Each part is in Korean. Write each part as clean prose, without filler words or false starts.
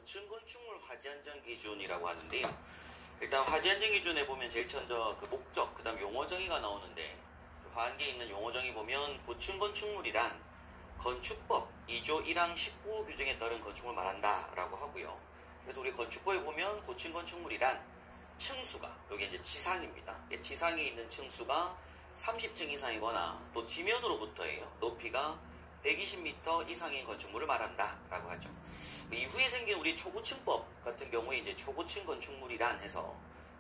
고층 건축물 화재 안전 기준이라고 하는데요. 일단 화재 안전 기준에 보면 제일 먼저 그 목적, 그 다음 용어 정의가 나오는데, 화한계에 있는 용어 정의 보면 고층 건축물이란 건축법 2조 1항 19 규정에 따른 건축물을 말한다 라고 하고요. 그래서 우리 건축법에 보면 고층 건축물이란 층수가, 여기 이제 지상입니다. 지상에 있는 층수가 30층 이상이거나 또 지면으로부터예요. 높이가 120m 이상인 건축물을 말한다 라고 하죠. 이후에 생긴 우리 초고층법 같은 경우에 이제 초고층 건축물이란 해서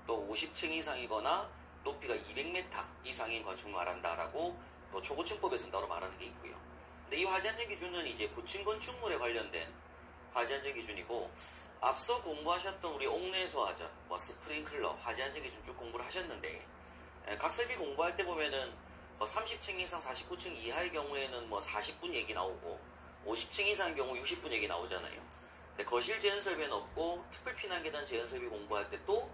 또 50층 이상이거나 높이가 200m 이상인 건축물을 말한다 라고 또 초고층법에서는 따로 말하는 게 있고요. 근데 이 화재 안전 기준은 이제 고층 건축물에 관련된 화재 안전 기준이고, 앞서 공부하셨던 우리 옥내소화전, 스프링클러, 화재 안전 기준 쭉 공부를 하셨는데, 각 설비 공부할 때 보면은 30층 이상 49층 이하의 경우에는 40분 얘기 나오고 50층 이상의 경우 60분 얘기 나오잖아요. 근데 거실 제한 설비는 없고 특별 피난 계단 제한 설비 공부할 때 또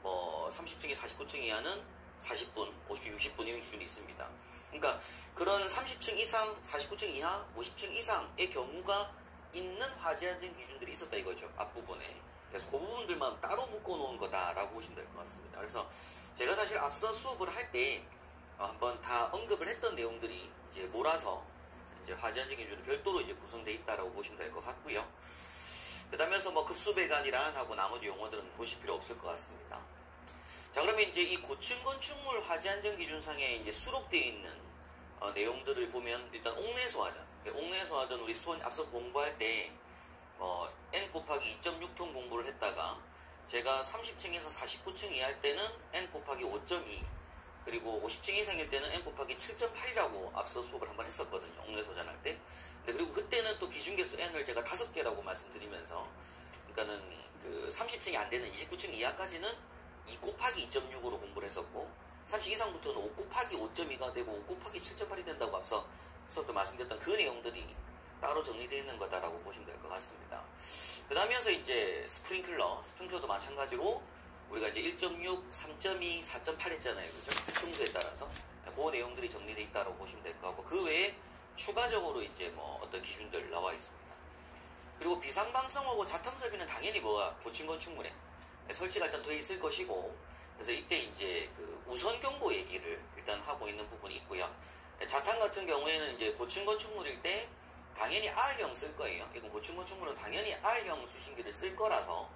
30층이 49층 이하는 40분, 50층, 60분 이런 기준이 있습니다. 그러니까 그런 30층 이상, 49층 이하, 50층 이상의 경우가 있는 화재 안전 기준들이 있었다 이거죠. 앞부분에. 그래서 그 부분들만 따로 묶어놓은 거다라고 보시면 될 것 같습니다. 그래서 제가 사실 앞서 수업을 할 때 한번 다 언급을 했던 내용들이 이제 몰아서 이제 화재 안전 기준으로 별도로 이제 구성되어 있다라고 보시면 될 것 같고요. 그 다음에서 급수배관이란 하고 나머지 용어들은 보실 필요 없을 것 같습니다. 자, 그러면 이제 이 고층 건축물 화재 안전 기준상에 이제 수록되어 있는 내용들을 보면 일단 옥내소화전. 옥내소화전 우리 수원 앞서 공부할 때 n 곱하기 2.6톤 공부를 했다가 제가 30층에서 49층 이하일 때는 n 곱하기 5.2 그리고 50층 이상일 때는 n 곱하기 7.8이라고 앞서 수업을 한번 했었거든요. 옥내소화전 할 때. 근데 그리고 그때는 또 기준개수 n을 제가 5개라고 말씀드리면서, 그러니까는 그 30층이 안 되는 29층 이하까지는 2 곱하기 2.6으로 공부를 했었고, 30 이상부터는 5 곱하기 5.2가 되고 5 곱하기 7.8이 된다고 앞서 수업도 말씀드렸던 그 내용들이 따로 정리되어 있는 거다라고 보시면 될 것 같습니다. 그 다음에서 이제 스프링클러도 마찬가지로 우리가 이제 1.6, 3.2, 4.8 했잖아요. 그죠? 층수에 따라서. 그 내용들이 정리되어 있다고 보시면 될 것 같고, 그 외에 추가적으로 이제 어떤 기준들 나와 있습니다. 그리고 비상방성하고 자탐설비는 당연히 고층 건축물에 설치가 일단 돼 있을 것이고, 그래서 이때 이제 그 우선 경보 얘기를 일단 하고 있는 부분이 있고요. 자탄 같은 경우에는 이제 고층 건축물일 때 당연히 R형 쓸 거예요. 이건 고층 건축물은 당연히 R형 수신기를 쓸 거라서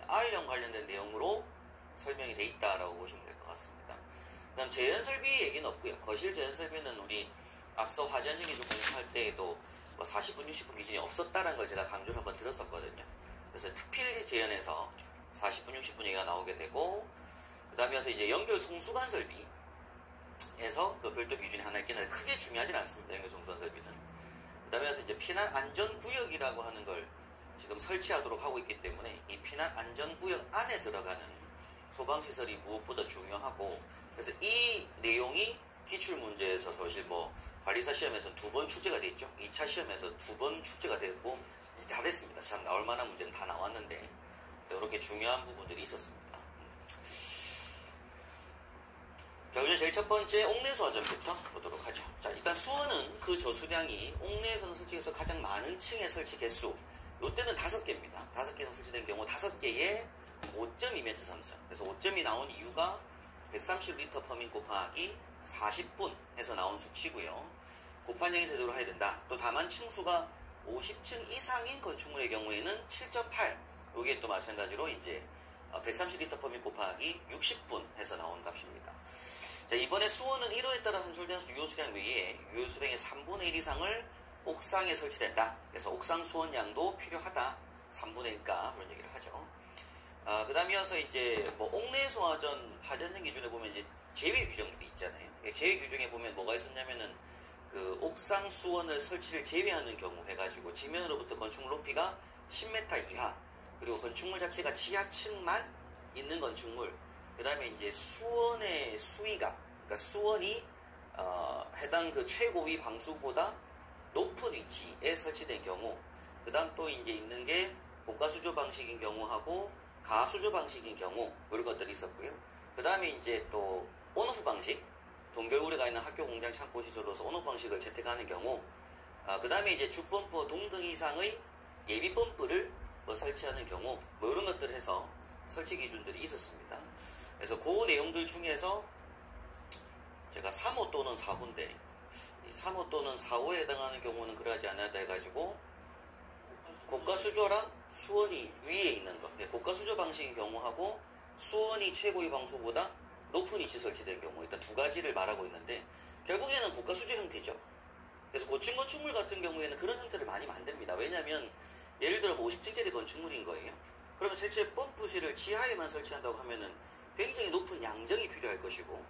R형 관련된 내용으로 설명이 돼 있다라고 보시면 될 것 같습니다. 그 다음 재현 설비 얘기는 없고요. 거실 재현 설비는 우리 앞서 화재 안전 기준 공부할 때에도 40분, 60분 기준이 없었다는 걸 제가 강조를 한번 드렸었거든요. 그래서 특필 재현에서 40분, 60분 얘기가 나오게 되고, 그 다음에서 이제 연결 송수관 설비에서 그 별도 기준이 하나 있긴 한데 크게 중요하진 않습니다. 연결 송수관 설비는. 그 다음에서 이제 피난 안전 구역이라고 하는 걸 지금 설치하도록 하고 있기 때문에 이 피난 안전 구역 안에 들어가는 소방시설이 무엇보다 중요하고, 그래서 이 내용이 기출문제에서 사실 관리사 시험에서는 2번 출제가 됐죠. 2차 시험에서 2번 출제가 됐고, 이제 다 됐습니다. 참 나올 만한 문제는 다 나왔는데, 이렇게 중요한 부분들이 있었습니다. 자, 그래서 제일 첫 번째 옥내소화전부터 보도록 하죠. 자, 일단 수원은 그 저수량이 옥내에서는 설치해서 가장 많은 층의 설치 개수, 이때는 5개입니다. 5개에서 설치된 경우 5개에 5.2m 삼성. 그래서 5점이 나온 이유가 130L 퍼민 곱하기 40분 해서 나온 수치고요. 곱한0이 세도로 해야 된다. 또 다만 층수가 50층 이상인 건축물의 경우에는 7.8. 여기에 또 마찬가지로 이제 130L 퍼민 곱하기 60분 해서 나온 값입니다. 자, 이번에 수원은 1호에 따라 산출된 유효 수량 외에 유효 수량의 3분의 1 이상을 옥상에 설치된다. 그래서 옥상 수원량도 필요하다. 3분의 1가 그런 얘기를 하죠. 그 다음이어서 이제 옥내소화전 화재 안전 기준에 보면 이제 제외 규정들이 있잖아요. 제외 규정에 보면 뭐가 있었냐면은 그 옥상 수원을 설치를 제외하는 경우 해가지고 지면으로부터 건축물 높이가 10m 이하, 그리고 건축물 자체가 지하층만 있는 건축물, 그 다음에 이제 수원의 수위가, 그러니까 수원이 해당 그 최고위 방수보다 높은 위치에 설치된 경우, 그 다음 또 이제 있는 게 고가수조 방식인 경우하고 가압수조 방식인 경우, 이런 것들이 있었고요. 그 다음에 이제 또 온오프 방식, 동결구리가 있는 학교 공장 창고 시설로서 온오프 방식을 채택하는 경우, 그 다음에 이제 주펌프 동등 이상의 예비 펌프를 설치하는 경우 뭐 이런 것들 해서 설치 기준들이 있었습니다. 그래서 그 내용들 중에서 제가 3호 또는 4호인데 3호 또는 4호에 해당하는 경우는 그러하지 않았다 해가지고 고가 수조랑 수원이 위에 있는 거, 고가 수조 방식의 경우하고 수원이 최고의 방수보다 높은 위치 설치된 경우, 일단 두 가지를 말하고 있는데 결국에는 고가 수조 형태죠. 그래서 고층 건축물 같은 경우에는 그런 형태를 많이 만듭니다. 왜냐하면 예를 들어 50층짜리 건축물인 거예요. 그러면 실제 펌프실을 지하에만 설치한다고 하면은 굉장히 높은 양정이 필요할 것이고